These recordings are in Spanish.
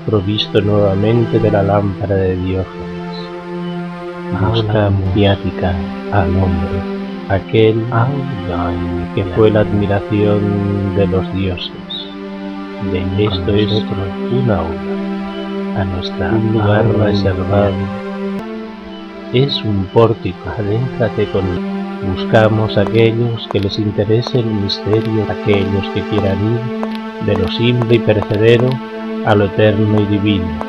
provisto nuevamente de la lámpara de Diógenes, mosca maniática al hombre, aquel que fue la admiración de los dioses. De esto es un aula, un lugar reservado, es un pórtico, adéntrate con él. Buscamos a aquellos que les interese el misterio, aquellos que quieran ir de lo simple y perecedero a lo eterno y divino.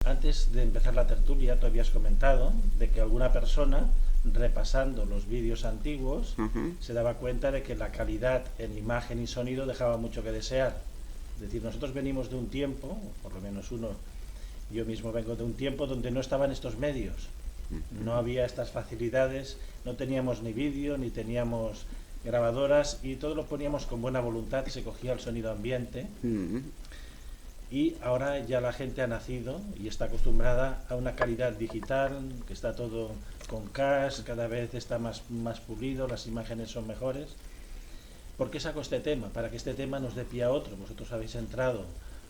Antes de empezar la tertulia, tú habías comentado de que alguna persona, repasando los vídeos antiguos, se daba cuenta de que la calidad en imagen y sonido dejaba mucho que desear. Es decir, nosotros venimos de un tiempo, por lo menos yo mismo vengo de un tiempo donde no estaban estos medios, no había estas facilidades, no teníamos ni vídeo, ni teníamos grabadoras, y todo lo poníamos con buena voluntad y se cogía el sonido ambiente. Y ahora ya la gente ha nacido y está acostumbrada a una calidad digital, que está todo con CAS, cada vez está más pulido, las imágenes son mejores. ¿Por qué saco este tema? Para que este tema nos dé pie a otro. Vosotros habéis entrado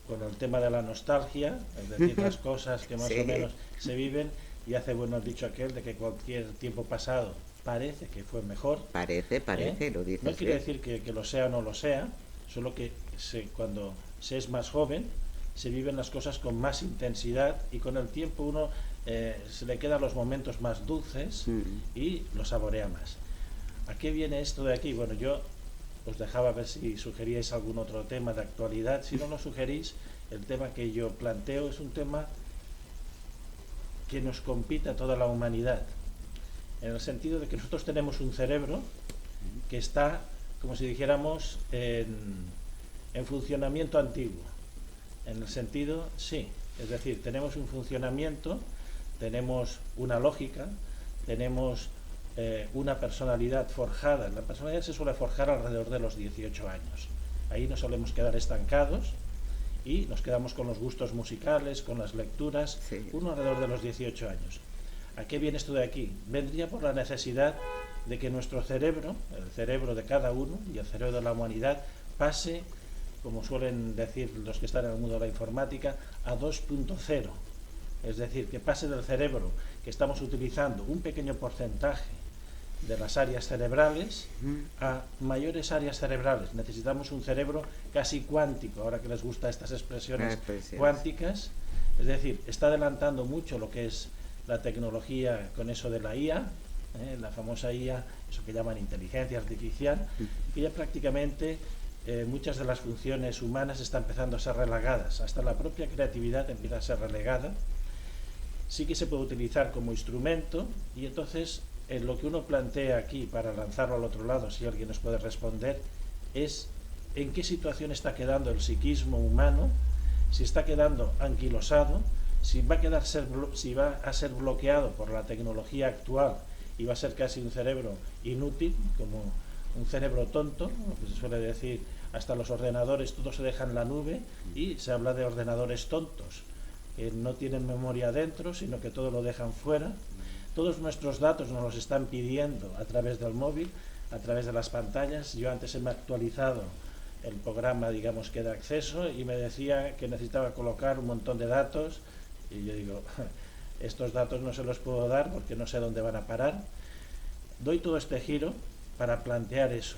con el tema de la nostalgia, es decir, las cosas que más o menos se viven, y hace bueno el dicho aquel de que cualquier tiempo pasado parece que fue mejor. Parece, lo dices. No quiere decir que lo sea o no lo sea, solo que cuando se es más joven, se viven las cosas con más intensidad, y con el tiempo uno se le quedan los momentos más dulces y lo saborea más. ¿A qué viene esto de aquí? Bueno, yo os dejaba ver si sugeríais algún otro tema de actualidad. Si no lo sugerís, el tema que yo planteo es un tema que nos compite a toda la humanidad, en el sentido de que nosotros tenemos un cerebro que está, como si dijéramos, en funcionamiento antiguo. En el sentido, sí, es decir, tenemos un funcionamiento, tenemos una lógica, tenemos una personalidad forjada. La personalidad se suele forjar alrededor de los 18 años. Ahí nos solemos quedar estancados y nos quedamos con los gustos musicales, con las lecturas, uno alrededor de los 18 años. ¿A qué viene esto de aquí? Vendría por la necesidad de que nuestro cerebro, el cerebro de cada uno y el cerebro de la humanidad, pase, como suelen decir los que están en el mundo de la informática, a 2.0. Es decir, que pase del cerebro que estamos utilizando un pequeño porcentaje de las áreas cerebrales a mayores áreas cerebrales. Necesitamos un cerebro casi cuántico, ahora que les gustan estas expresiones cuánticas. Es decir, está adelantando mucho lo que es la tecnología con eso de la IA, la famosa IA, eso que llaman inteligencia artificial, que ya prácticamente muchas de las funciones humanas están empezando a ser relegadas, hasta la propia creatividad empieza a ser relegada. Sí que se puede utilizar como instrumento, y entonces lo que uno plantea aquí para lanzarlo al otro lado, si alguien nos puede responder, es en qué situación está quedando el psiquismo humano, si está quedando anquilosado, si va a ser bloqueado por la tecnología actual y va a ser casi un cerebro inútil, como un cerebro tonto, lo que se suele decir. Hasta los ordenadores, todo se deja en la nube, y se habla de ordenadores tontos, que no tienen memoria dentro, sino que todo lo dejan fuera. Todos nuestros datos nos los están pidiendo a través del móvil, a través de las pantallas. Yo antes he actualizado el programa, digamos, que da acceso, y me decía que necesitaba colocar un montón de datos, y yo digo, estos datos no se los puedo dar porque no sé dónde van a parar. Doy todo este giro para plantear eso.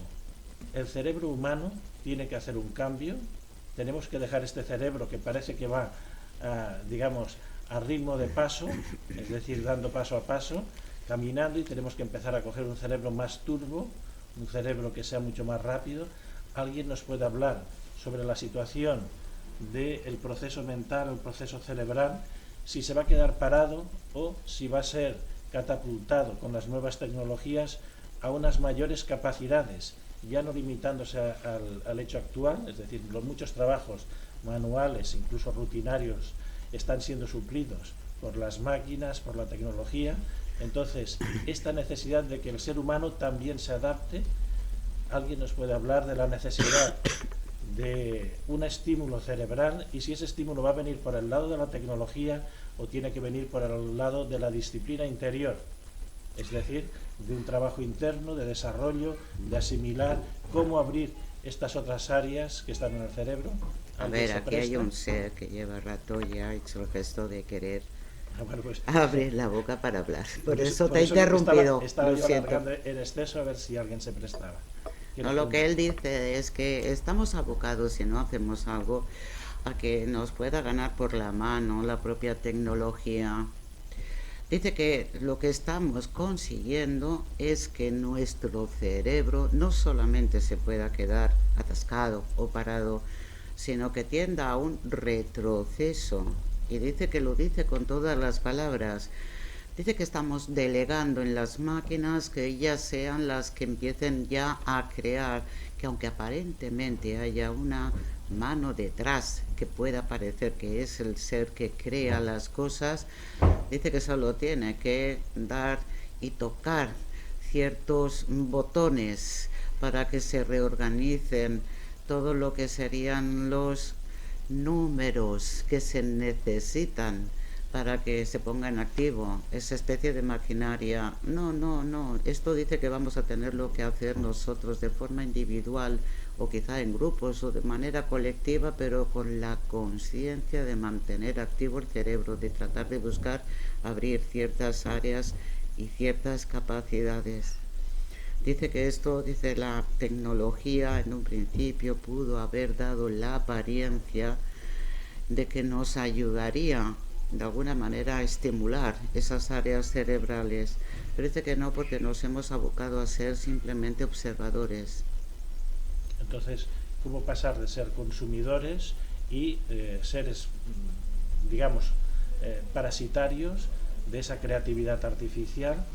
El cerebro humano tiene que hacer un cambio. Tenemos que dejar este cerebro que parece que va, digamos, a ritmo de paso, es decir, dando paso a paso, caminando, y tenemos que empezar a coger un cerebro más turbo, un cerebro que sea mucho más rápido. ¿Alguien nos puede hablar sobre la situación del proceso mental, el proceso cerebral, si se va a quedar parado o si va a ser catapultado con las nuevas tecnologías a unas mayores capacidades, ya no limitándose al hecho actual? Es decir, los muchos trabajos manuales, incluso rutinarios, están siendo suplidos por las máquinas, por la tecnología. Entonces, esta necesidad de que el ser humano también se adapte. ¿Alguien nos puede hablar de la necesidad de un estímulo cerebral, y si ese estímulo va a venir por el lado de la tecnología o tiene que venir por el lado de la disciplina interior? Es decir, de un trabajo interno, de desarrollo, de asimilar cómo abrir estas otras áreas que están en el cerebro. A ver, aquí hay un ser que lleva rato y ha hecho el gesto de querer Bueno, pues, abrir la boca para hablar. Por eso por te he eso interrumpido. estaba Lo yo siento. alargando en exceso a ver si alguien se prestaba. No, lo que él dice es que estamos abocados, si no hacemos algo, a que nos pueda ganar por la mano la propia tecnología. Dice que lo que estamos consiguiendo es que nuestro cerebro no solamente se pueda quedar atascado o parado, sino que tienda a un retroceso. Y dice que lo dice con todas las palabras. Dice que estamos delegando en las máquinas que ellas sean las que empiecen ya a crear, que aunque aparentemente haya una mano detrás que pueda parecer que es el ser que crea las cosas, dice que solo tiene que dar y tocar ciertos botones para que se reorganicen todo lo que serían los números que se necesitan para que se ponga en activo esa especie de maquinaria. No, esto dice que vamos a tenerlo que hacer nosotros de forma individual o quizá en grupos o de manera colectiva, pero con la conciencia de mantener activo el cerebro, de tratar de buscar abrir ciertas áreas y ciertas capacidades. Dice que esto, dice, la tecnología en un principio pudo haber dado la apariencia de que nos ayudaría de alguna manera a estimular esas áreas cerebrales, pero dice que no, porque nos hemos abocado a ser simplemente observadores. Entonces, ¿cómo pasar de ser consumidores y seres, digamos, parasitarios de esa creatividad artificial?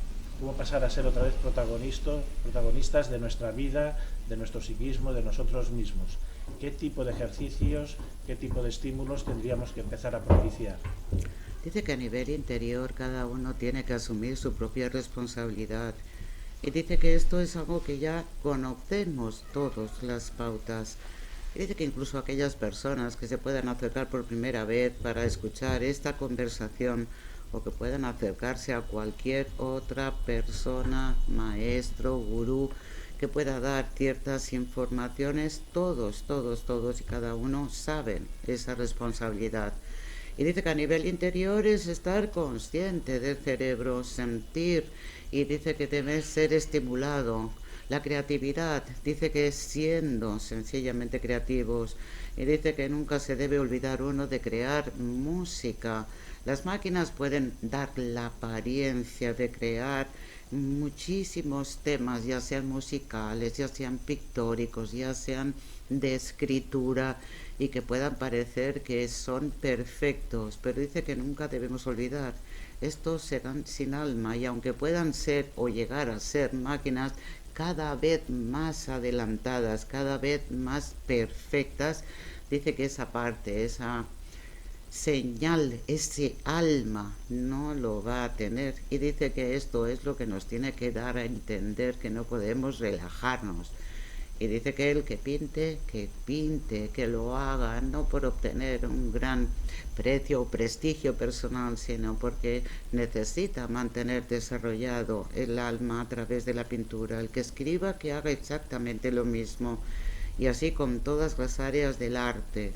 ¿Cómo pasar a ser otra vez protagonistas de nuestra vida, de nuestro psiquismo, de nosotros mismos? ¿Qué tipo de ejercicios, qué tipo de estímulos tendríamos que empezar a propiciar? Dice que a nivel interior cada uno tiene que asumir su propia responsabilidad. Y dice que esto es algo que ya conocemos todos las pautas. Y dice que incluso aquellas personas que se puedan acercar por primera vez para escuchar esta conversación o que puedan acercarse a cualquier otra persona, maestro, gurú, que pueda dar ciertas informaciones, todos y cada uno saben esa responsabilidad. Y dice que a nivel interior es estar consciente del cerebro, sentir, y dice que debe ser estimulado. La creatividad, dice que siendo sencillamente creativos, y dice que nunca se debe olvidar uno de crear música. Las máquinas pueden dar la apariencia de crear muchísimos temas, ya sean musicales, ya sean pictóricos, ya sean de escritura, y que puedan parecer que son perfectos, pero dice que nunca debemos olvidar, estos serán sin alma, y aunque puedan ser o llegar a ser máquinas cada vez más adelantadas, cada vez más perfectas, dice que esa parte, esa señal, ese alma no lo va a tener, y dice que esto es lo que nos tiene que dar a entender que no podemos relajarnos. Y dice que el que pinte, que lo haga, no por obtener un gran precio o prestigio personal, sino porque necesita mantener desarrollado el alma a través de la pintura. El que escriba, que haga exactamente lo mismo, y así con todas las áreas del arte.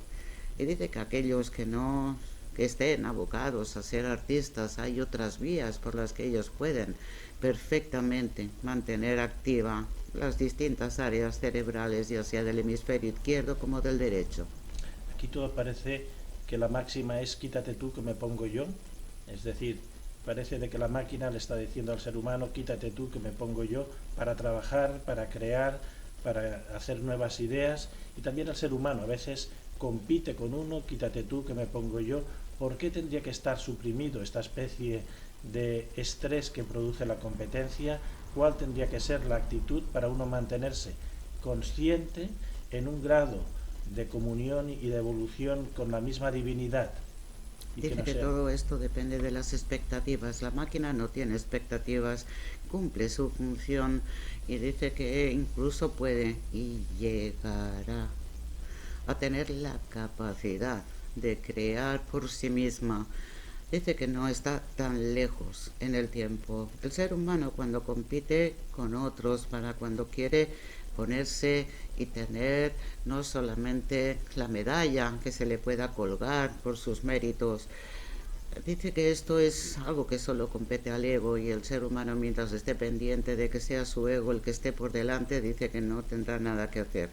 Y dice que aquellos que no que estén abocados a ser artistas, hay otras vías por las que ellos pueden perfectamente mantener activa las distintas áreas cerebrales, ya sea del hemisferio izquierdo como del derecho. Aquí todo parece que la máxima es quítate tú que me pongo yo, es decir, parece de que la máquina le está diciendo al ser humano quítate tú que me pongo yo para trabajar, para crear, para hacer nuevas ideas, y también el ser humano a veces compite con uno, quítate tú que me pongo yo. ¿Por qué tendría que estar suprimido esta especie de estrés que produce la competencia? ¿Cuál tendría que ser la actitud para uno mantenerse consciente en un grado de comunión y de evolución con la misma divinidad? Dice que todo esto depende de las expectativas. La máquina no tiene expectativas, cumple su función, y dice que incluso puede y llegará a tener la capacidad de crear por sí misma. Dice que no está tan lejos en el tiempo. El ser humano, cuando compite con otros, para cuando quiere ponerse y tener no solamente la medalla que se le pueda colgar por sus méritos. Dice que esto es algo que solo compete al ego, y el ser humano, mientras esté pendiente de que sea su ego el que esté por delante, dice que no tendrá nada que hacer.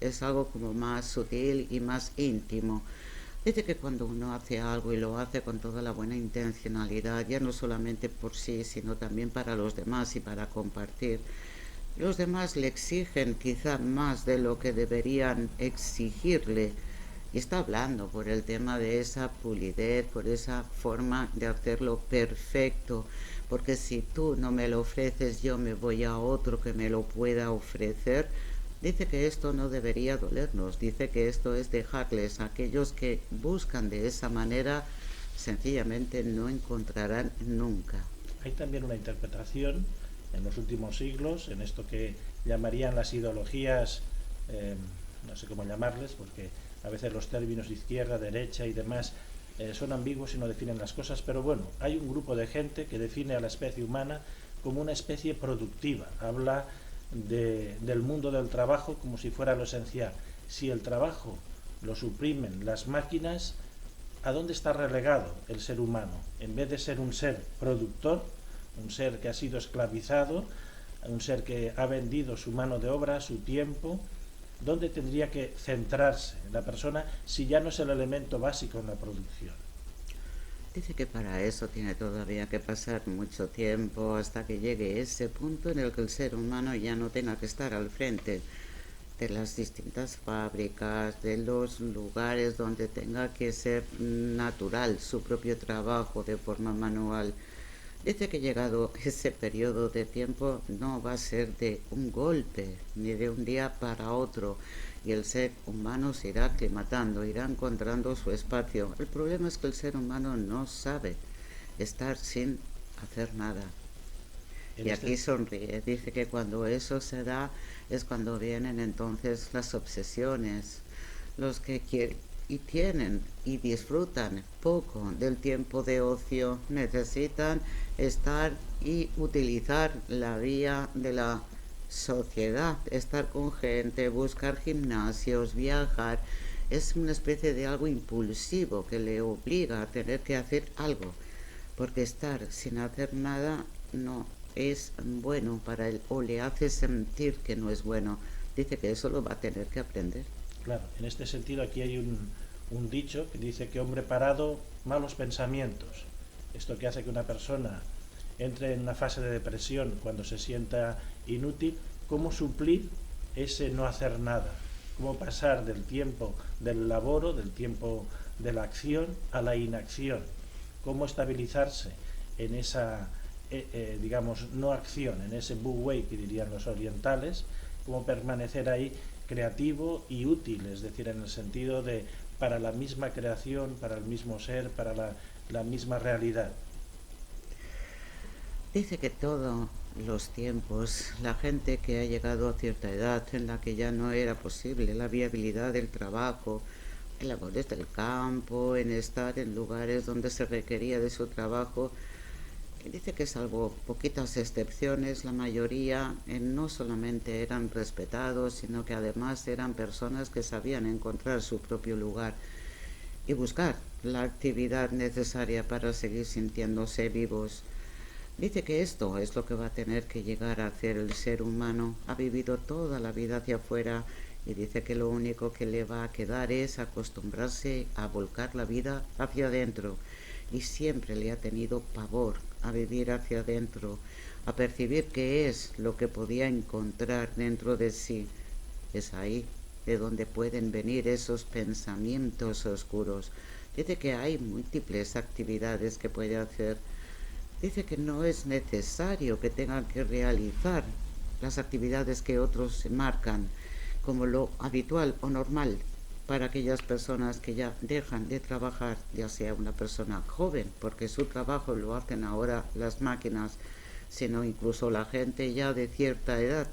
Es algo como más sutil y más íntimo. Dice que cuando uno hace algo y lo hace con toda la buena intencionalidad, ya no solamente por sí, sino también para los demás y para compartir, los demás le exigen quizá más de lo que deberían exigirle. Y está hablando por el tema de esa pulidez, por esa forma de hacerlo perfecto, porque si tú no me lo ofreces, yo me voy a otro que me lo pueda ofrecer. Dice que esto no debería dolernos, dice que esto es dejarles a aquellos que buscan de esa manera, sencillamente no encontrarán nunca. Hay también una interpretación en los últimos siglos, en esto que llamarían las ideologías, no sé cómo llamarles, porque a veces los términos izquierda, derecha y demás son ambiguos y no definen las cosas, pero bueno, hay un grupo de gente que define a la especie humana como una especie productiva. Habla del mundo del trabajo como si fuera lo esencial. Si el trabajo lo suprimen las máquinas, ¿a dónde está relegado el ser humano? En vez de ser un ser productor, un ser que ha sido esclavizado, un ser que ha vendido su mano de obra, su tiempo, ¿dónde tendría que centrarse la persona si ya no es el elemento básico en la producción? Dice que para eso tiene todavía que pasar mucho tiempo hasta que llegue ese punto en el que el ser humano ya no tenga que estar al frente de las distintas fábricas, de los lugares donde tenga que ser natural su propio trabajo de forma manual. Dice que llegado ese periodo de tiempo no va a ser de un golpe ni de un día para otro, y el ser humano se irá aclimatando, irá encontrando su espacio. El problema es que el ser humano no sabe estar sin hacer nada. Y aquí sonríe, dice que cuando eso se da es cuando vienen entonces las obsesiones, los que quieren y tienen y disfrutan poco del tiempo de ocio, necesitan estar y utilizar la vía de la sociedad, estar con gente, buscar gimnasios, viajar. Es una especie de algo impulsivo que le obliga a tener que hacer algo, porque estar sin hacer nada no es bueno para él, o le hace sentir que no es bueno. Dice que eso lo va a tener que aprender. Claro, en este sentido aquí hay un dicho que dice que hombre parado, malos pensamientos. Esto que hace que una persona entre en una fase de depresión cuando se sienta inútil. ¿Cómo suplir ese no hacer nada? ¿Cómo pasar del tiempo del laboro, del tiempo de la acción, a la inacción? ¿Cómo estabilizarse en esa, digamos, no acción, en ese wu wei que dirían los orientales? ¿Cómo permanecer ahí creativo y útil, es decir, en el sentido de para la misma creación, para el mismo ser, para la misma realidad? Dice que todos los tiempos, la gente que ha llegado a cierta edad en la que ya no era posible la viabilidad del trabajo, en labores del campo, en estar en lugares donde se requería de su trabajo, dice que salvo poquitas excepciones, la mayoría no solamente eran respetados, sino que además eran personas que sabían encontrar su propio lugar y buscar la actividad necesaria para seguir sintiéndose vivos. Dice que esto es lo que va a tener que llegar a hacer el ser humano. Ha vivido toda la vida hacia afuera y dice que lo único que le va a quedar es acostumbrarse a volcar la vida hacia adentro. Y siempre le ha tenido pavor a vivir hacia adentro, a percibir qué es lo que podía encontrar dentro de sí. Es ahí de donde pueden venir esos pensamientos oscuros. Dice que hay múltiples actividades que puede hacer. Dice que no es necesario que tengan que realizar las actividades que otros se marcan como lo habitual o normal para aquellas personas que ya dejan de trabajar, ya sea una persona joven, porque su trabajo lo hacen ahora las máquinas, sino incluso la gente ya de cierta edad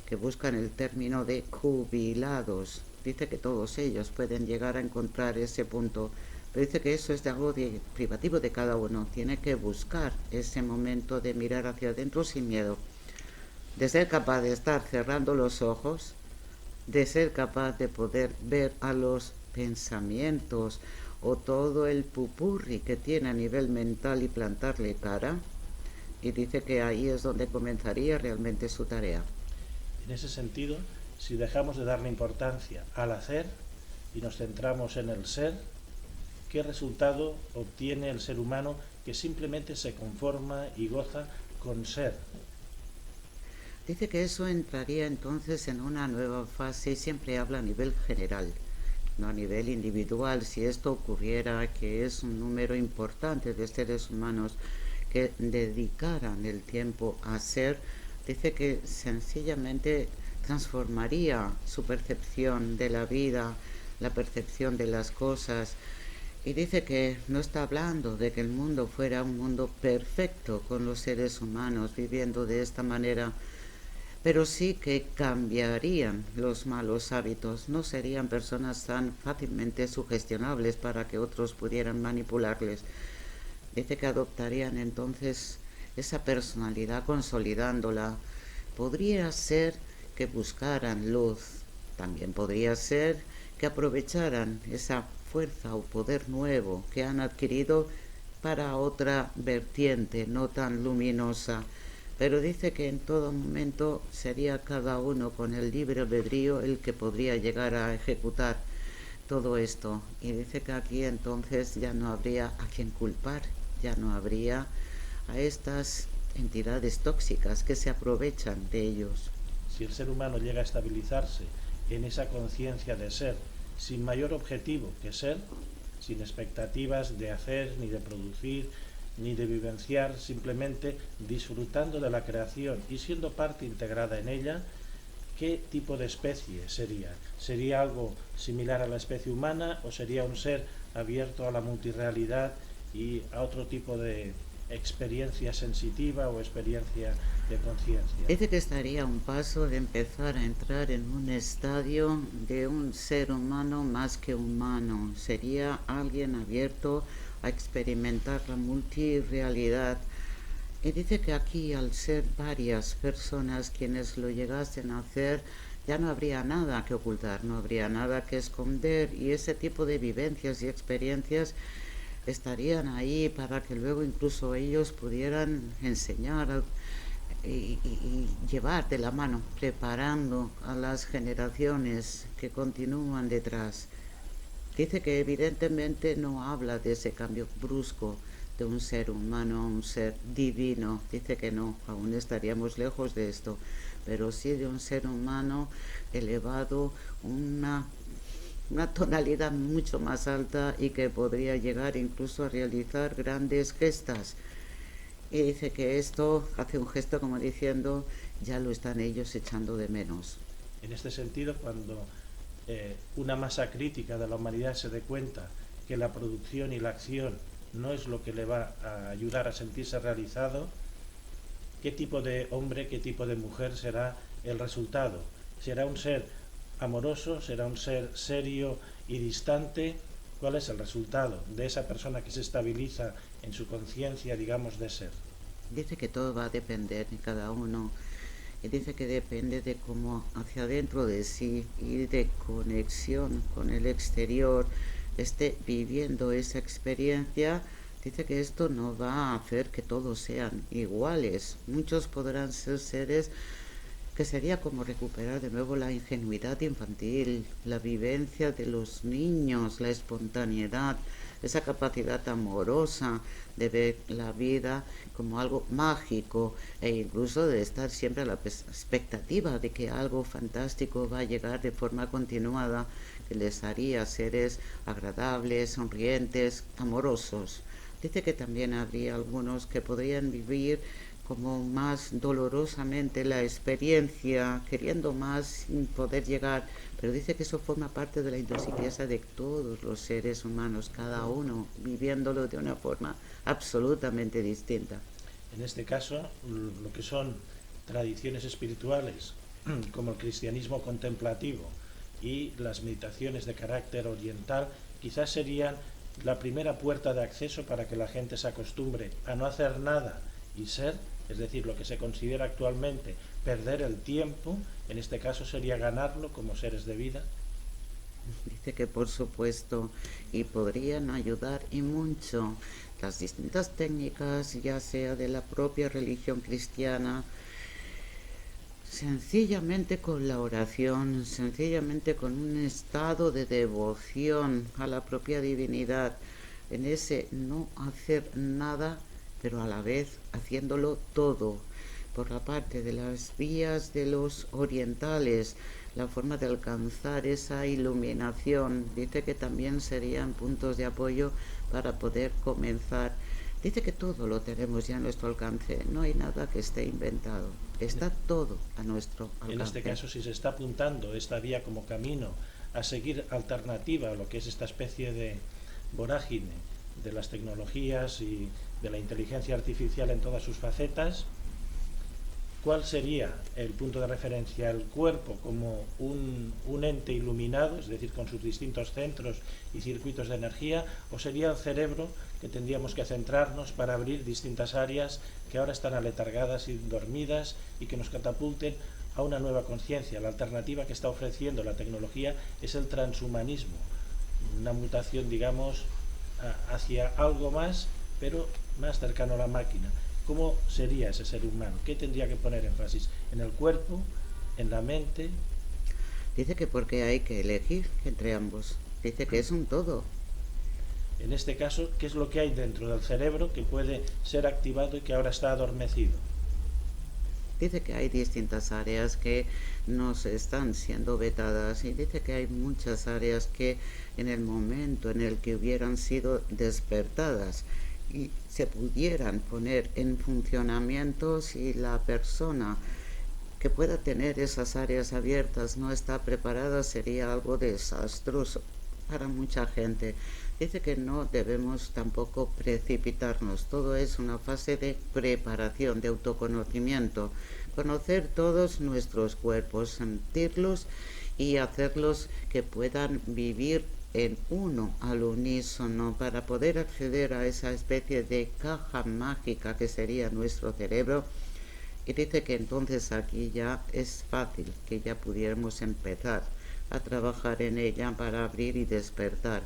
que buscan el término de jubilados. Dice que todos ellos pueden llegar a encontrar ese punto, pero dice que eso es de algo privativo de cada uno. Tiene que buscar ese momento de mirar hacia adentro sin miedo. de ser capaz de estar cerrando los ojos, de ser capaz de poder ver a los pensamientos o todo el pupurri que tiene a nivel mental y plantarle cara, y dice que ahí es donde comenzaría realmente su tarea. En ese sentido, si dejamos de darle importancia al hacer y nos centramos en el ser, ¿qué resultado obtiene el ser humano que simplemente se conforma y goza con ser? Dice que eso entraría entonces en una nueva fase y siempre habla a nivel general, no a nivel individual. Si esto ocurriera, que es un número importante de seres humanos que dedicaran el tiempo a ser, dice que sencillamente transformaría su percepción de la vida, la percepción de las cosas. Y dice que no está hablando de que el mundo fuera un mundo perfecto con los seres humanos viviendo de esta manera, pero sí que cambiarían los malos hábitos, no serían personas tan fácilmente sugestionables para que otros pudieran manipularles. Dice que adoptarían entonces esa personalidad consolidándola. Podría ser que buscaran luz, también podría ser que aprovecharan esa fuerza o poder nuevo que han adquirido para otra vertiente no tan luminosa. Pero dice que en todo momento sería cada uno con el libre albedrío el que podría llegar a ejecutar todo esto. Y dice que aquí entonces ya no habría a quien culpar, ya no habría a estas entidades tóxicas que se aprovechan de ellos. Si el ser humano llega a estabilizarse en esa conciencia de ser, sin mayor objetivo que ser, sin expectativas de hacer ni de producir, ni de vivenciar, simplemente disfrutando de la creación y siendo parte integrada en ella, ¿qué tipo de especie sería? ¿Sería algo similar a la especie humana o sería un ser abierto a la multirrealidad y a otro tipo de experiencia sensitiva o experiencia de conciencia? Dice que estaría a un paso de empezar a entrar en un estadio de un ser humano más que humano. Sería alguien abierto a experimentar la multirrealidad. Y dice que aquí, al ser varias personas quienes lo llegasen a hacer, ya no habría nada que ocultar, no habría nada que esconder, y ese tipo de vivencias y experiencias estarían ahí para que luego incluso ellos pudieran enseñar y llevar de la mano, preparando a las generaciones que continúan detrás. Dice que evidentemente no habla de ese cambio brusco de un ser humano a un ser divino. Dice que no, aún estaríamos lejos de esto, pero sí de un ser humano elevado, una tonalidad mucho más alta y que podría llegar incluso a realizar grandes gestas. Y dice que esto hace un gesto como diciendo, ya lo están ellos echando de menos. En este sentido, cuando una masa crítica de la humanidad se dé cuenta que la producción y la acción no es lo que le va a ayudar a sentirse realizado, ¿qué tipo de hombre, qué tipo de mujer será el resultado? ¿Será un ser amoroso? ¿Será un ser serio y distante? ¿Cuál es el resultado de esa persona que se estabiliza en su conciencia, digamos, de ser? Dice que todo va a depender de cada uno. Y dice que depende de cómo hacia adentro de sí y de conexión con el exterior esté viviendo esa experiencia. Dice que esto no va a hacer que todos sean iguales. Muchos podrán ser seres que sería como recuperar de nuevo la ingenuidad infantil, la vivencia de los niños, la espontaneidad, esa capacidad amorosa de ver la vida como algo mágico e incluso de estar siempre a la expectativa de que algo fantástico va a llegar de forma continuada, que les haría seres agradables, sonrientes, amorosos. Dice que también habría algunos que podrían vivir como más dolorosamente la experiencia, queriendo más sin poder llegar, pero dice que eso forma parte de la idiosincrasia de todos los seres humanos, cada uno viviéndolo de una forma absolutamente distinta. En este caso, lo que son tradiciones espirituales, como el cristianismo contemplativo y las meditaciones de carácter oriental, quizás serían la primera puerta de acceso para que la gente se acostumbre a no hacer nada y ser Es decir, lo que se considera actualmente perder el tiempo, en este caso sería ganarlo como seres de vida. Dice que por supuesto, y podrían ayudar y mucho las distintas técnicas, ya sea de la propia religión cristiana, sencillamente con la oración, sencillamente con un estado de devoción a la propia divinidad, en ese no hacer nada, pero a la vez haciéndolo todo. Por la parte de las vías de los orientales, la forma de alcanzar esa iluminación, dice que también serían puntos de apoyo para poder comenzar. Dice que todo lo tenemos ya a nuestro alcance, no hay nada que esté inventado, está todo a nuestro alcance. En este caso, si se está apuntando esta vía como camino a seguir alternativa a lo que es esta especie de vorágine de las tecnologías y de la inteligencia artificial en todas sus facetas, ¿cuál sería el punto de referencia? ¿El cuerpo como un ente iluminado, es decir, con sus distintos centros y circuitos de energía, o sería el cerebro que tendríamos que centrarnos para abrir distintas áreas que ahora están aletargadas y dormidas y que nos catapulten a una nueva conciencia? La alternativa que está ofreciendo la tecnología es el transhumanismo, una mutación, digamos, hacia algo más, pero más cercano a la máquina. ¿Cómo sería ese ser humano? ¿Qué tendría que poner énfasis? ¿En el cuerpo? ¿En la mente? Dice que porque hay que elegir entre ambos. Dice que es un todo. En este caso, ¿qué es lo que hay dentro del cerebro que puede ser activado y que ahora está adormecido? Dice que hay distintas áreas que nos están siendo vetadas y dice que hay muchas áreas que en el momento en el que hubieran sido despertadas y se pudieran poner en funcionamiento, si la persona que pueda tener esas áreas abiertas no está preparada, sería algo desastroso para mucha gente. Dice que no debemos tampoco precipitarnos, todo es una fase de preparación, de autoconocimiento, conocer todos nuestros cuerpos, sentirlos y hacerlos que puedan vivir en uno, al unísono, para poder acceder a esa especie de caja mágica que sería nuestro cerebro. Y dice que entonces aquí ya es fácil, que ya pudiéramos empezar a trabajar en ella para abrir y despertar.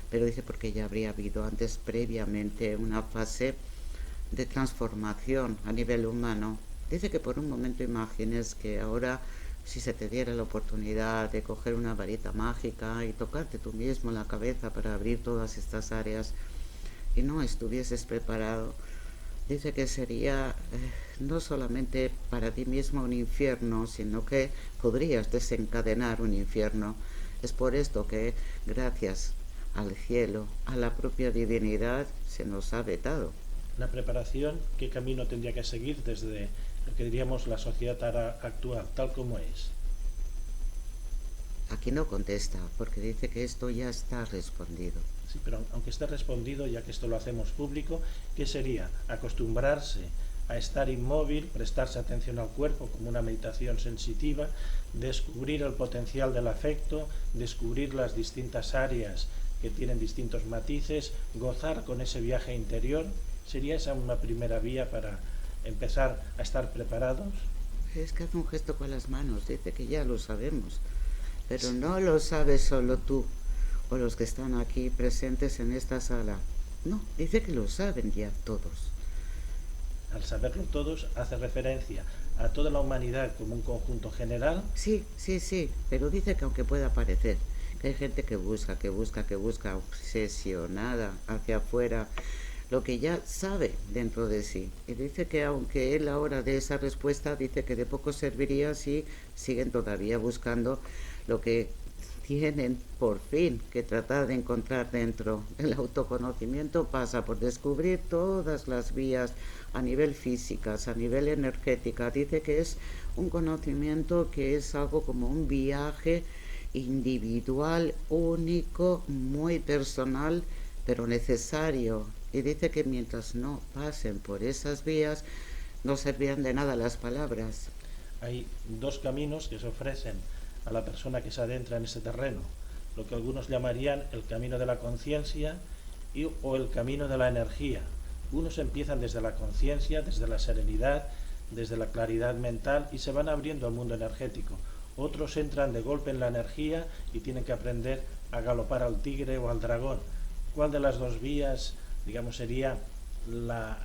Pero dice porque ya habría habido antes previamente una fase de transformación a nivel humano. Dice que por un momento imagines que ahora, si se te diera la oportunidad de coger una varita mágica y tocarte tú mismo la cabeza para abrir todas estas áreas y no estuvieses preparado, dice que sería no solamente para ti mismo un infierno, sino que podrías desencadenar un infierno. Es por esto que, gracias al cielo, a la propia divinidad, se nos ha vetado. La preparación, ¿qué camino tendría que seguir desde lo que diríamos la sociedad actual, tal como es? Aquí no contesta, porque dice que esto ya está respondido. Sí, pero aunque esté respondido, ya que esto lo hacemos público, ¿qué sería? Acostumbrarse a estar inmóvil, prestarse atención al cuerpo como una meditación sensitiva, descubrir el potencial del afecto, descubrir las distintas áreas que tienen distintos matices, gozar con ese viaje interior. ¿Sería esa una primera vía para empezar a estar preparados? Es que hace un gesto con las manos, dice que ya lo sabemos, pero no lo sabes solo tú o los que están aquí presentes en esta sala. No, dice que lo saben ya todos. Al saberlo todos, hace referencia a toda la humanidad como un conjunto general. Sí, pero dice que aunque pueda parecer que hay gente que busca, obsesionada hacia afuera, lo que ya sabe dentro de sí. Y dice que aunque él ahora dé esa respuesta, dice que de poco serviría si siguen todavía buscando lo que tienen por fin que tratar de encontrar dentro. El autoconocimiento pasa por descubrir todas las vías a nivel físicas, a nivel energética. Dice que es un conocimiento que es algo como un viaje individual, único, muy personal, pero necesario. Y dice que mientras no pasen por esas vías, no servirán de nada las palabras. Hay dos caminos que se ofrecen a la persona que se adentra en ese terreno, lo que algunos llamarían el camino de la conciencia o el camino de la energía. Unos empiezan desde la conciencia, desde la serenidad, desde la claridad mental y se van abriendo al mundo energético. Otros entran de golpe en la energía y tienen que aprender a galopar al tigre o al dragón. ¿Cuál de las dos vías, digamos, sería la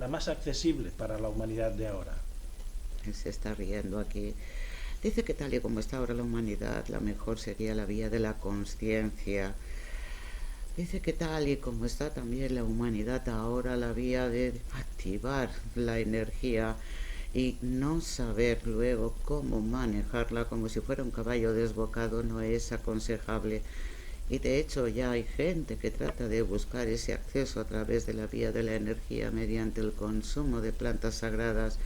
más accesible para la humanidad de ahora? Se está riendo aquí. Dice que tal y como está ahora la humanidad, la mejor sería la vía de la conciencia. Dice que tal y como está también la humanidad ahora, la vía de activar la energía y no saber luego cómo manejarla como si fuera un caballo desbocado no es aconsejable. Y de hecho ya hay gente que trata de buscar ese acceso a través de la vía de la energía mediante el consumo de plantas sagradas,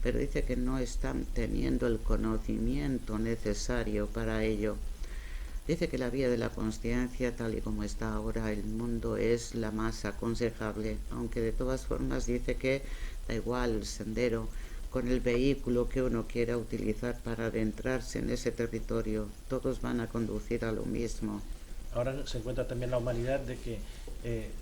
pero dice que no están teniendo el conocimiento necesario para ello. Dice que la vía de la consciencia, tal y como está ahora el mundo, es la más aconsejable, aunque de todas formas dice que da igual el sendero con el vehículo que uno quiera utilizar para adentrarse en ese territorio, todos van a conducir a lo mismo. Ahora se encuentra también la humanidad de que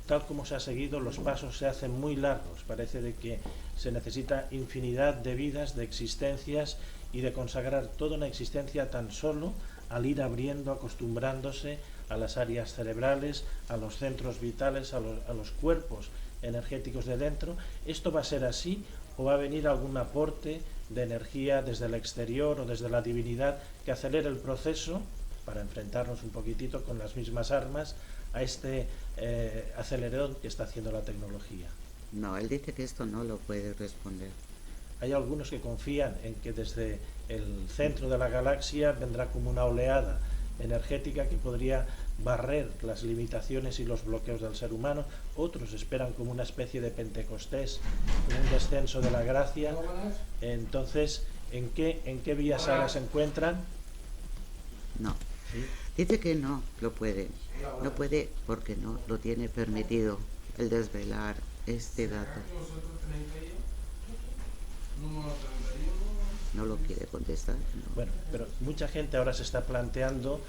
tal como se ha seguido, los pasos se hacen muy largos. Parece de que se necesita infinidad de vidas, de existencias y de consagrar toda una existencia tan solo al ir abriendo, acostumbrándose a las áreas cerebrales, a los centros vitales, a los cuerpos energéticos de dentro. ¿Esto va a ser así o va a venir algún aporte de energía desde el exterior o desde la divinidad que acelere el proceso para enfrentarnos un poquitito con las mismas armas a este acelerón que está haciendo la tecnología? No, él dice que esto no lo puede responder. Hay algunos que confían en que desde el centro de la galaxia vendrá como una oleada energética que podría barrer las limitaciones y los bloqueos del ser humano. Otros esperan como una especie de Pentecostés, un descenso de la gracia. Entonces, ¿en qué vías ahora se encuentran? No. ¿Sí? Dice que no lo puede. No puede porque no lo tiene permitido el desvelar este dato. No lo quiere contestar. No. Bueno, pero mucha gente ahora se está planteando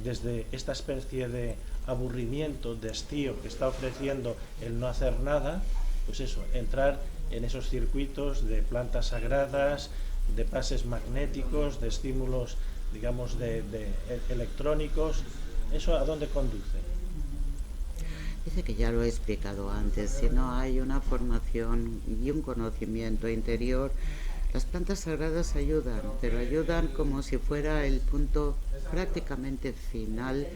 desde esta especie de aburrimiento, de estío que está ofreciendo el no hacer nada, pues eso, entrar en esos circuitos de plantas sagradas, de pases magnéticos, de estímulos, digamos, de electrónicos. ¿Eso a dónde conduce? Dice que ya lo he explicado antes, si no hay una formación y un conocimiento interior, las plantas sagradas ayudan, pero ayudan como si fuera el punto prácticamente final.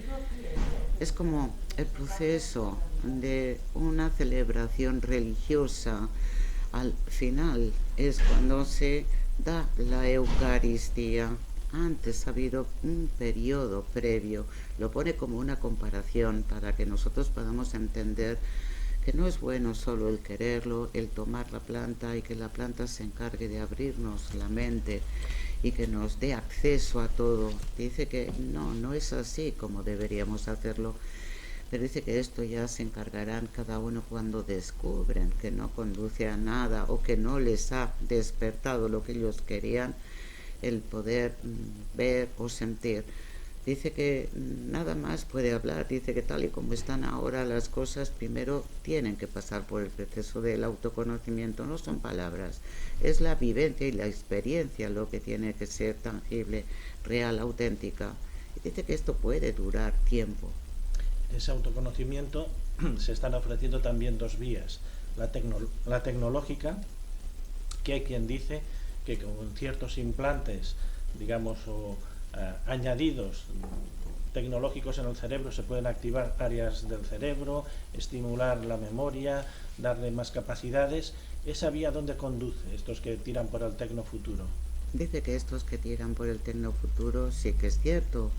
Es como el proceso de una celebración religiosa. Al final es cuando se da la Eucaristía. Antes ha habido un periodo previo, lo pone como una comparación para que nosotros podamos entender que no es bueno solo el quererlo, el tomar la planta y que la planta se encargue de abrirnos la mente y que nos dé acceso a todo. Dice que no es así como deberíamos hacerlo, pero dice que esto ya se encargarán cada uno cuando descubren que no conduce a nada o que no les ha despertado lo que ellos querían, el poder ver o sentir. Dice que nada más puede hablar, dice que tal y como están ahora las cosas, primero tienen que pasar por el proceso del autoconocimiento, no son palabras, es la vivencia y la experiencia lo que tiene que ser tangible, real, auténtica. Y dice que esto puede durar tiempo. Ese autoconocimiento se están ofreciendo también dos vías, la tecnológica, que hay quien dice que con ciertos implantes, digamos, o añadidos tecnológicos en el cerebro se pueden activar áreas del cerebro, estimular la memoria, darle más capacidades. ¿Esa vía dónde conduce estos que tiran por el tecnofuturo? Dice que estos que tiran por el tecnofuturo sí que es cierto,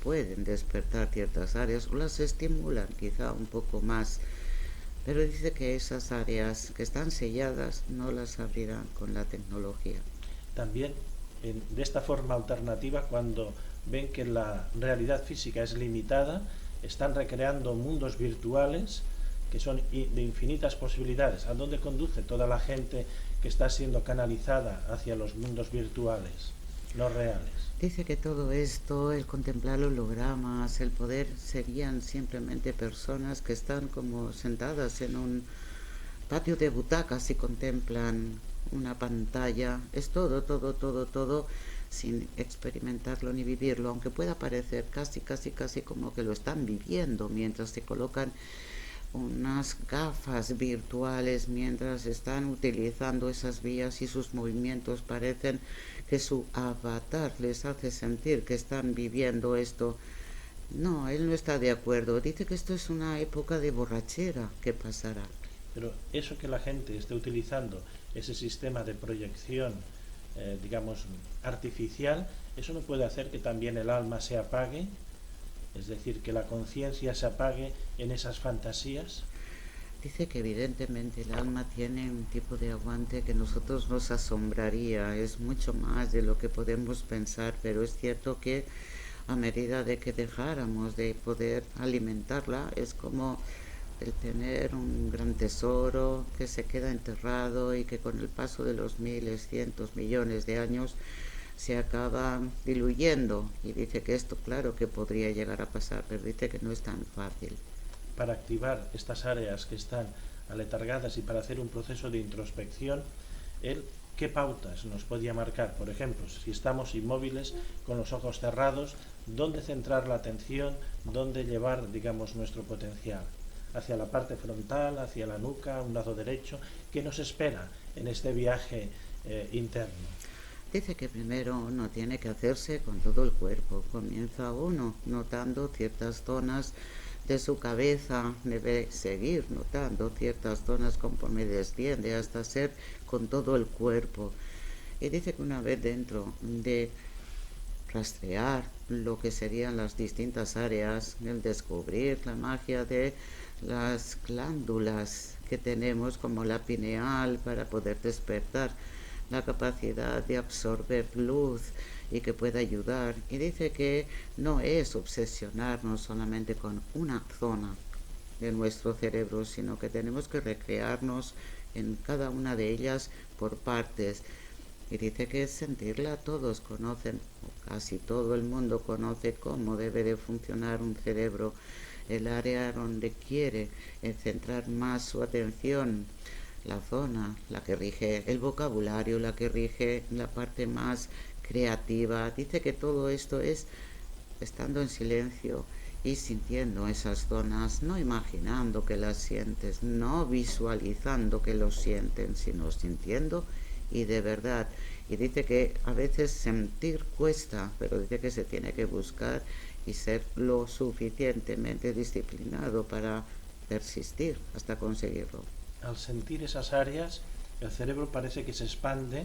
pueden despertar ciertas áreas o las estimulan quizá un poco más, pero dice que esas áreas que están selladas no las abrirán con la tecnología. También de esta forma alternativa, cuando ven que la realidad física es limitada, están recreando mundos virtuales que son de infinitas posibilidades. ¿A dónde conduce toda la gente que está siendo canalizada hacia los mundos virtuales, no reales? Dice que todo esto, el contemplar hologramas, el poder, serían simplemente personas que están como sentadas en un patio de butacas y contemplan una pantalla. Es todo, todo, todo, todo sin experimentarlo ni vivirlo, aunque pueda parecer casi, casi, casi como que lo están viviendo mientras se colocan unas gafas virtuales, mientras están utilizando esas vías y sus movimientos parecen que su avatar les hace sentir que están viviendo esto. No, él no está de acuerdo. Dice que esto es una época de borrachera que pasará. Pero eso que la gente esté utilizando, ese sistema de proyección, digamos, artificial, eso no puede hacer que también el alma se apague, es decir, que la conciencia se apague en esas fantasías. Dice que evidentemente el alma tiene un tipo de aguante que nosotros nos asombraría, es mucho más de lo que podemos pensar, pero es cierto que a medida de que dejáramos de poder alimentarla, es como el tener un gran tesoro que se queda enterrado y que con el paso de los miles, cientos, millones de años se acaba diluyendo. Y dice que esto, claro que podría llegar a pasar, pero dice que no es tan fácil. Para activar estas áreas que están aletargadas y para hacer un proceso de introspección, él, ¿qué pautas nos podía marcar? Por ejemplo, si estamos inmóviles, con los ojos cerrados, ¿dónde centrar la atención? ¿Dónde llevar, digamos, nuestro potencial? Hacia la parte frontal, hacia la nuca, un lado derecho. ¿Qué nos espera en este viaje interno? Dice que primero uno tiene que hacerse con todo el cuerpo. Comienza uno notando ciertas zonas de su cabeza, debe seguir notando ciertas zonas conforme desciende hasta ser con todo el cuerpo. Y dice que una vez dentro de rastrear lo que serían las distintas áreas, el descubrir la magia de las glándulas que tenemos como la pineal para poder despertar la capacidad de absorber luz y que pueda ayudar. Y dice que no es obsesionarnos solamente con una zona de nuestro cerebro, sino que tenemos que recrearnos en cada una de ellas por partes. Y dice que es sentirla. Todos conocen, o casi todo el mundo conoce cómo debe de funcionar un cerebro, el área donde quiere centrar más su atención, la zona, la que rige el vocabulario, la que rige la parte más creativa. Dice que todo esto es estando en silencio y sintiendo esas zonas, no imaginando que las sientes, no visualizando que lo sienten, sino sintiendo y de verdad. Y dice que a veces sentir cuesta, pero dice que se tiene que buscar y ser lo suficientemente disciplinado para persistir hasta conseguirlo. Al sentir esas áreas, el cerebro parece que se expande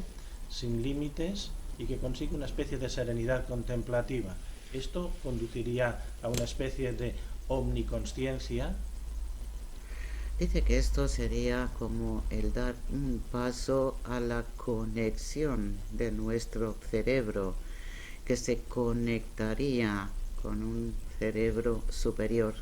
sin límites y que consigue una especie de serenidad contemplativa. Esto conduciría a una especie de omniconsciencia. Dice que esto sería como el dar un paso a la conexión de nuestro cerebro, que se conectaría con un cerebro superior.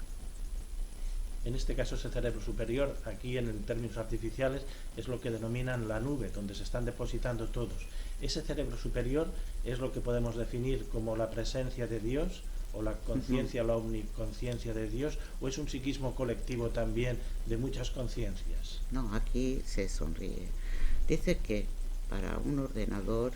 En este caso, ese cerebro superior, aquí en términos artificiales, es lo que denominan la nube, donde se están depositando todos. Ese cerebro superior es lo que podemos definir como la presencia de Dios, o la conciencia, la omniconciencia de Dios, o es un psiquismo colectivo también de muchas conciencias. No, aquí se sonríe. Dice que para un ordenador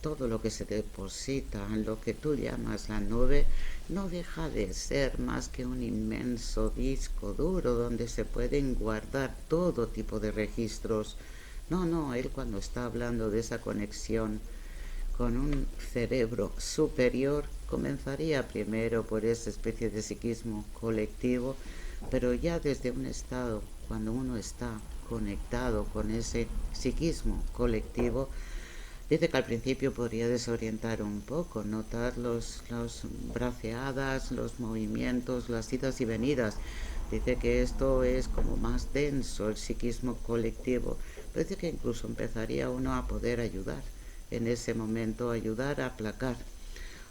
todo lo que se deposita en lo que tú llamas la nube no deja de ser más que un inmenso disco duro donde se pueden guardar todo tipo de registros. No, él cuando está hablando de esa conexión con un cerebro superior comenzaría primero por esa especie de psiquismo colectivo, pero ya desde un estado, cuando uno está conectado con ese psiquismo colectivo, dice que al principio podría desorientar un poco, notar los braceadas, los movimientos, las idas y venidas. Dice que esto es como más denso, el psiquismo colectivo. Pero dice que incluso empezaría uno a poder ayudar en ese momento, ayudar a aplacar,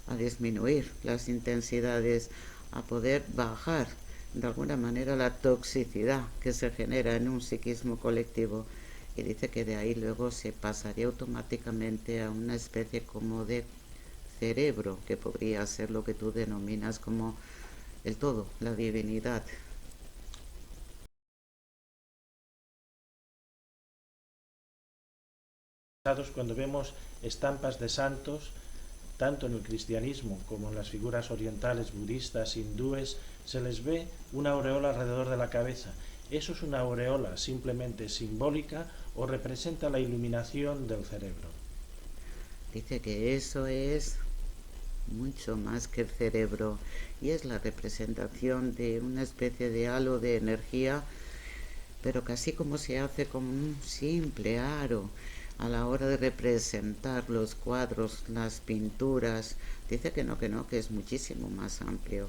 a disminuir las intensidades, a poder bajar de alguna manera la toxicidad que se genera en un psiquismo colectivo. Y dice que de ahí luego se pasaría automáticamente a una especie como de cerebro, que podría ser lo que tú denominas como el todo, la divinidad. cuando vemos estampas de santos, tanto en el cristianismo como en las figuras orientales, budistas, hindúes, se les ve una aureola alrededor de la cabeza. ¿Eso es una aureola simplemente simbólica o representa la iluminación del cerebro? Dice que eso es mucho más que el cerebro y es la representación de una especie de halo de energía, pero casi como se hace con un simple aro a la hora de representar los cuadros, las pinturas. Dice que no, que es muchísimo más amplio.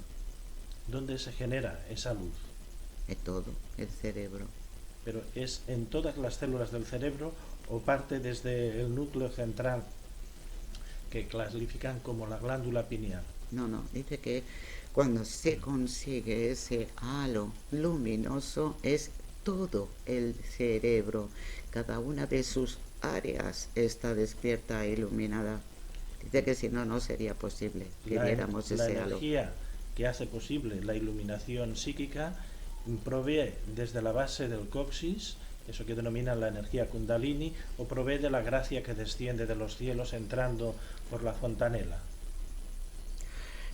¿Dónde se genera esa luz? De todo, el cerebro. ¿Pero es en todas las células del cerebro o parte desde el núcleo central, que clasifican como la glándula pineal? No, dice que cuando se consigue ese halo luminoso es todo el cerebro, cada una de sus áreas está despierta e iluminada. Dice que si no, no sería posible que viéramos ese halo. La energía que hace posible la iluminación psíquica provee desde la base del coxis, eso que denominan la energía kundalini, o provee de la gracia que desciende de los cielos entrando por la fontanela.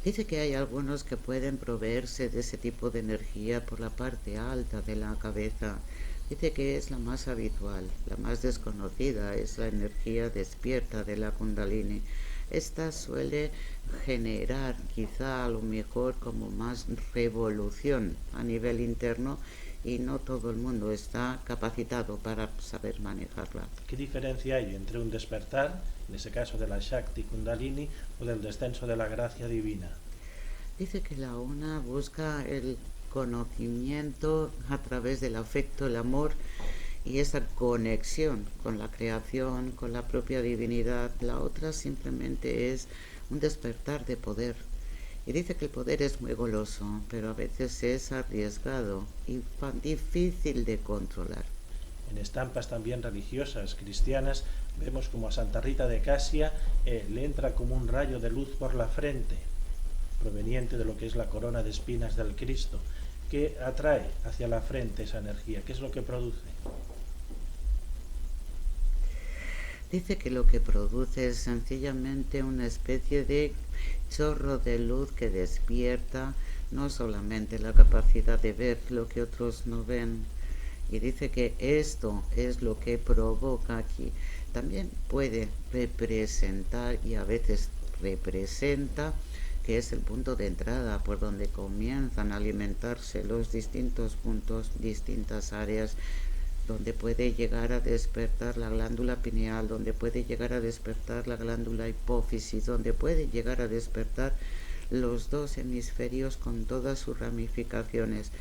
Dice que hay algunos que pueden proveerse de ese tipo de energía por la parte alta de la cabeza. Dice que es la más habitual, la más desconocida, es la energía despierta de la kundalini. Esta suele generar quizá a lo mejor como más revolución a nivel interno y no todo el mundo está capacitado para saber manejarla. ¿Qué diferencia hay entre un despertar, en ese caso de la Shakti Kundalini, o del descenso de la gracia divina? Dice que la una busca el conocimiento a través del afecto, el amor y esa conexión con la creación, con la propia divinidad. La otra simplemente es un despertar de poder. Y dice que el poder es muy goloso, pero a veces es arriesgado y difícil de controlar. En estampas también religiosas, cristianas, vemos como a Santa Rita de Casia le entra como un rayo de luz por la frente, proveniente de lo que es la corona de espinas del Cristo, que atrae hacia la frente esa energía. ¿Qué es lo que produce? Dice que lo que produce es sencillamente una especie de chorro de luz que despierta no solamente la capacidad de ver lo que otros no ven, y dice que esto es lo que provoca aquí. También puede representar, y a veces representa, que es el punto de entrada por donde comienzan a alimentarse los distintos puntos, distintas áreas, donde puede llegar a despertar la glándula pineal, donde puede llegar a despertar la glándula hipófisis, donde puede llegar a despertar los dos hemisferios con todas sus ramificaciones.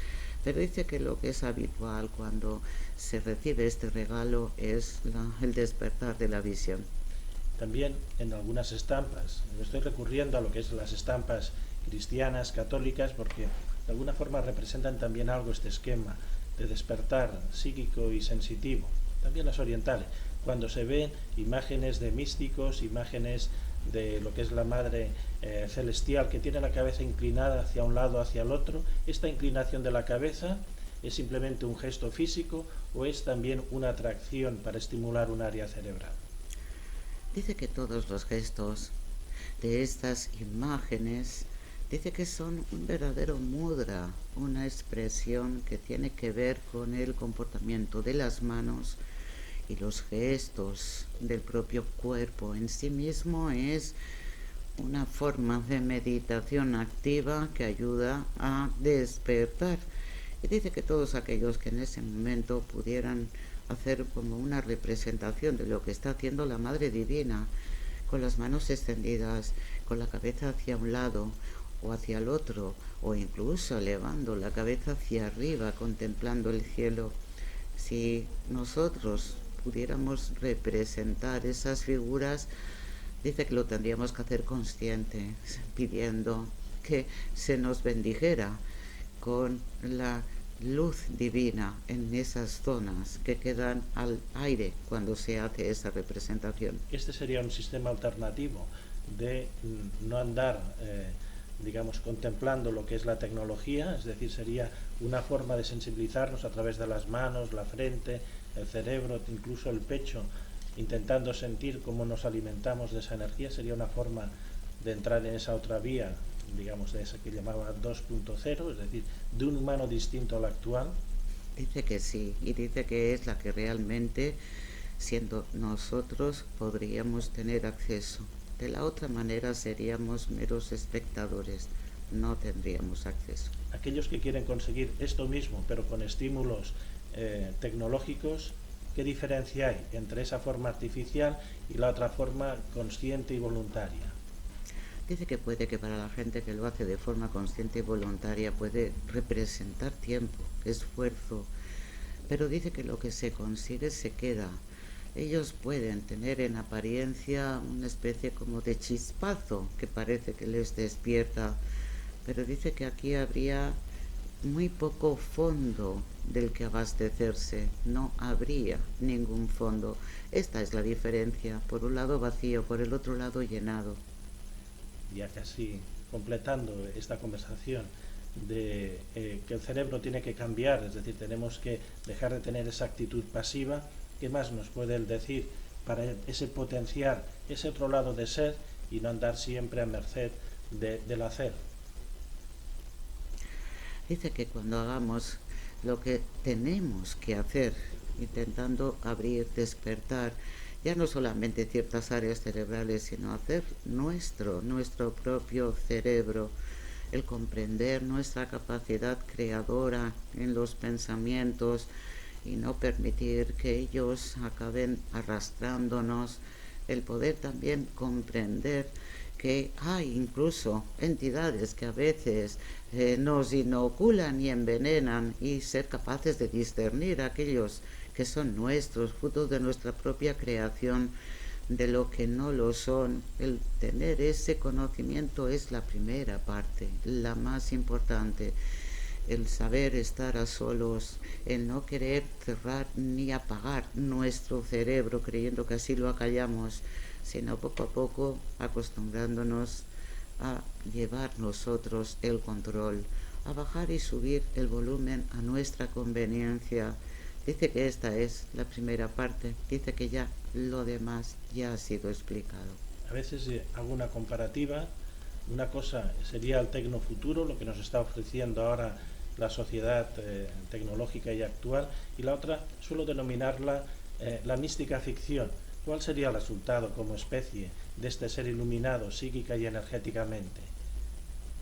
Pero dice que lo que es habitual cuando se recibe este regalo es el despertar de la visión. También en algunas estampas, estoy recurriendo a lo que es las estampas cristianas, católicas, porque de alguna forma representan también algo este esquema de despertar psíquico y sensitivo. También las orientales, cuando se ven imágenes de místicos, imágenes de lo que es la Madre Celestial, que tiene la cabeza inclinada hacia un lado, hacia el otro. ¿Esta inclinación de la cabeza es simplemente un gesto físico o es también una atracción para estimular un área cerebral? Dice que todos los gestos de estas imágenes, dice que son un verdadero mudra, una expresión que tiene que ver con el comportamiento de las manos y los gestos del propio cuerpo en sí mismo. Es una forma de meditación activa que ayuda a despertar. Y dice que todos aquellos que en ese momento pudieran hacer como una representación de lo que está haciendo la Madre Divina, con las manos extendidas, con la cabeza hacia un lado o hacia el otro, o incluso elevando la cabeza hacia arriba, contemplando el cielo. Si nosotros pudiéramos representar esas figuras, dice que lo tendríamos que hacer consciente, pidiendo que se nos bendijera con la luz divina en esas zonas que quedan al aire cuando se hace esa representación. Este sería un sistema alternativo de no andar, digamos, contemplando lo que es la tecnología, es decir, sería una forma de sensibilizarnos a través de las manos, la frente, el cerebro, incluso el pecho, intentando sentir cómo nos alimentamos de esa energía, sería una forma de entrar en esa otra vía, digamos, de esa que llamaba 2.0, es decir, de un humano distinto al actual. Dice que sí, y dice que es la que realmente, siendo nosotros, podríamos tener acceso. De la otra manera seríamos meros espectadores, no tendríamos acceso. Aquellos que quieren conseguir esto mismo, pero con estímulos tecnológicos, ¿qué diferencia hay entre esa forma artificial y la otra forma consciente y voluntaria? Dice que puede que para la gente que lo hace de forma consciente y voluntaria puede representar tiempo, esfuerzo, pero dice que lo que se consigue se queda. Ellos pueden tener en apariencia una especie como de chispazo que parece que les despierta, pero dice que aquí habría muy poco fondo del que abastecerse, no habría ningún fondo. Esta es la diferencia, por un lado vacío, por el otro lado llenado. Ya casi completando esta conversación de que el cerebro tiene que cambiar, es decir, tenemos que dejar de tener esa actitud pasiva. ¿Qué más nos puede él decir para ese potenciar ese otro lado de ser y no andar siempre a merced del hacer? Dice que cuando hagamos lo que tenemos que hacer, intentando abrir, despertar, ya no solamente ciertas áreas cerebrales, sino hacer nuestro propio cerebro, el comprender nuestra capacidad creadora en los pensamientos y no permitir que ellos acaben arrastrándonos, el poder también comprender que hay incluso entidades que a veces nos inoculan y envenenan, y ser capaces de discernir aquellos que son nuestros, frutos de nuestra propia creación, de lo que no lo son. El tener ese conocimiento es la primera parte, la más importante. El saber estar a solos, el no querer cerrar ni apagar nuestro cerebro creyendo que así lo acallamos, sino poco a poco acostumbrándonos a llevar nosotros el control, a bajar y subir el volumen a nuestra conveniencia. Dice que esta es la primera parte, dice que ya lo demás ya ha sido explicado. A veces hago una comparativa. Una cosa sería el tecnofuturo, lo que nos está ofreciendo ahora la sociedad tecnológica y actual, y la otra suelo denominarla la mística ficción. ¿Cuál sería el resultado como especie de este ser iluminado psíquica y energéticamente?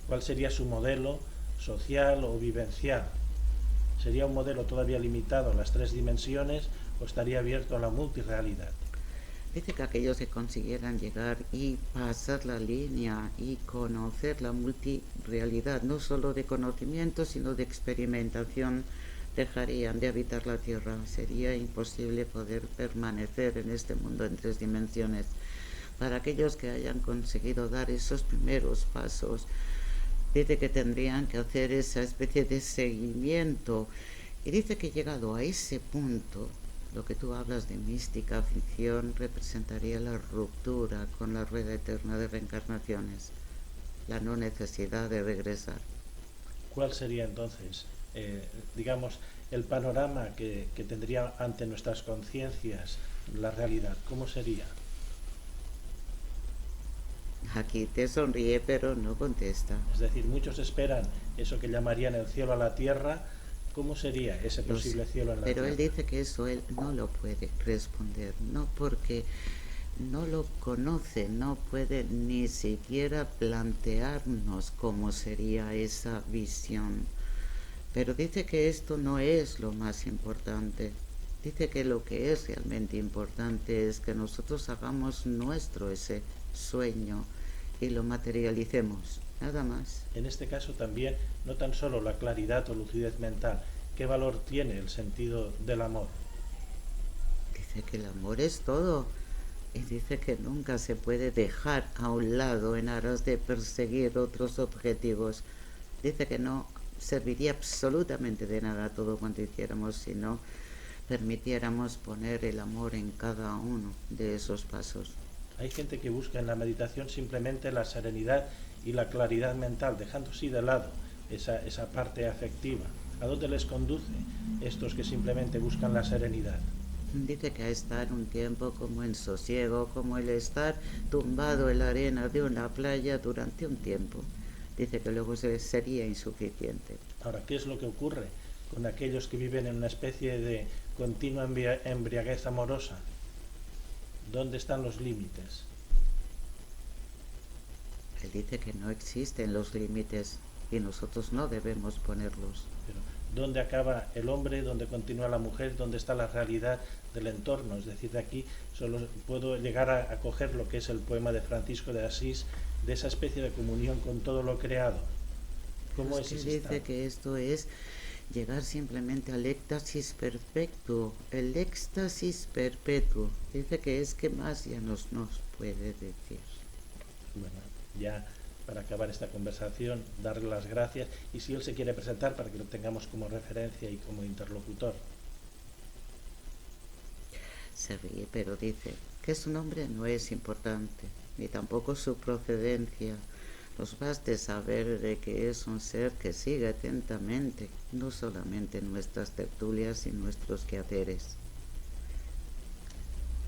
¿Cuál sería su modelo social o vivencial? ¿Sería un modelo todavía limitado a las 3 dimensiones o estaría abierto a la multirrealidad? Dice que aquellos que consiguieran llegar y pasar la línea y conocer la multirrealidad, no solo de conocimiento, sino de experimentación, dejarían de habitar la Tierra. Sería imposible poder permanecer en este mundo en 3 dimensiones. Para aquellos que hayan conseguido dar esos primeros pasos, dice que tendrían que hacer esa especie de seguimiento. Y dice que llegado a ese punto, lo que tú hablas de mística, ficción, representaría la ruptura con la rueda eterna de reencarnaciones, la no necesidad de regresar. ¿Cuál sería entonces, digamos, el panorama que tendría ante nuestras conciencias la realidad? ¿Cómo sería? Aquí te sonríe pero no contesta. Es decir, muchos esperan eso que llamarían el cielo a la tierra. ¿Cómo sería ese posible cielo en la Pero tierra? él dice que eso él no lo puede responder, no, porque no lo conoce, no puede ni siquiera plantearnos cómo sería esa visión. Pero dice que esto no es lo más importante. Dice que lo que es realmente importante es que nosotros hagamos nuestro ese sueño y lo materialicemos, nada más. En este caso también, no tan solo la claridad o lucidez mental, ¿qué valor tiene el sentido del amor? Dice que el amor es todo, y dice que nunca se puede dejar a un lado en aras de perseguir otros objetivos. Dice que no serviría absolutamente de nada todo cuanto hiciéramos si no permitiéramos poner el amor en cada uno de esos pasos. Hay gente que busca en la meditación simplemente la serenidad y la claridad mental, dejando así de lado esa parte afectiva. ¿A dónde les conduce estos que simplemente buscan la serenidad? Dice que a estar un tiempo como en sosiego, como el estar tumbado en la arena de una playa durante un tiempo. Dice que luego sería insuficiente. Ahora, ¿qué es lo que ocurre con aquellos que viven en una especie de continua embriaguez amorosa? ¿Dónde están los límites? Él dice que no existen los límites y nosotros no debemos ponerlos. Pero, ¿dónde acaba el hombre? ¿Dónde continúa la mujer? ¿Dónde está la realidad del entorno? Es decir, de aquí solo puedo llegar a coger lo que es el poema de Francisco de Asís, de esa especie de comunión con todo lo creado. ¿Cómo es ese estado? Dice que esto es llegar simplemente al éxtasis perfecto, el éxtasis perpetuo. Dice que es que más ya nos puede decir. Bueno, ya para acabar esta conversación, darle las gracias y si él se quiere presentar para que lo tengamos como referencia y como interlocutor. Se ríe, pero dice que su nombre no es importante, ni tampoco su procedencia. Nos baste saber de que es un ser que sigue atentamente, no solamente nuestras tertulias y nuestros quehaceres.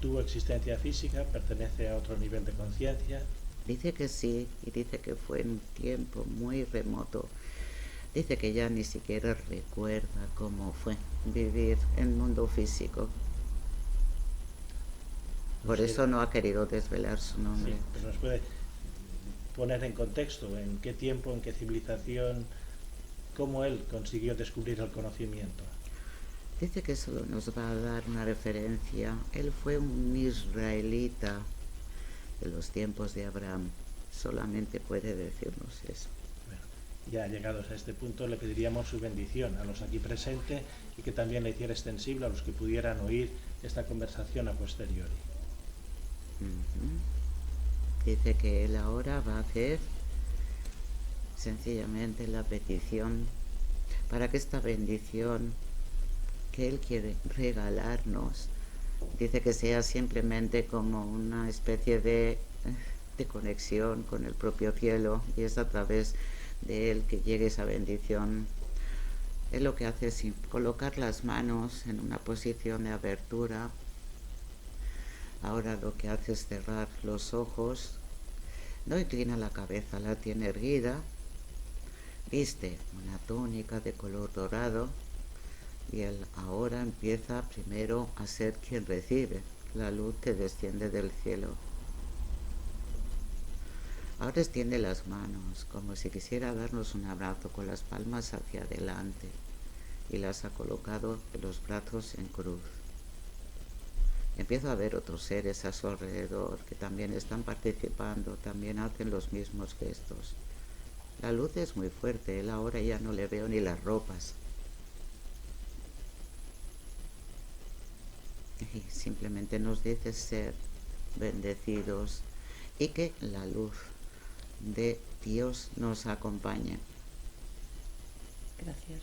¿Tuvo existencia física? ¿Pertenece a otro nivel de conciencia? Dice que sí, y dice que fue en un tiempo muy remoto. Dice que ya ni siquiera recuerda cómo fue vivir en el mundo físico. Por eso no ha querido desvelar su nombre. Sí, pero nos puede poner en contexto en qué tiempo, en qué civilización, cómo él consiguió descubrir el conocimiento. Dice que solo nos va a dar una referencia. Él fue un israelita de los tiempos de Abraham. Solamente puede decirnos eso. Bueno, ya llegados a este punto le pediríamos su bendición a los aquí presentes y que también le hiciera extensible a los que pudieran oír esta conversación a posteriori. Dice que él ahora va a hacer sencillamente la petición para que esta bendición que él quiere regalarnos, dice que sea simplemente como una especie de conexión con el propio cielo, y es a través de él que llegue esa bendición. Él lo que hace es colocar las manos en una posición de abertura. Ahora lo que hace es cerrar los ojos, no inclina la cabeza, la tiene erguida, viste una túnica de color dorado y él ahora empieza primero a ser quien recibe la luz que desciende del cielo. Ahora extiende las manos como si quisiera darnos un abrazo con las palmas hacia adelante y las ha colocado en los brazos en cruz. Empiezo a ver otros seres a su alrededor que también están participando, también hacen los mismos gestos. La luz es muy fuerte, él ahora ya no le veo ni las ropas. Y simplemente nos dice ser bendecidos y que la luz de Dios nos acompañe. Gracias.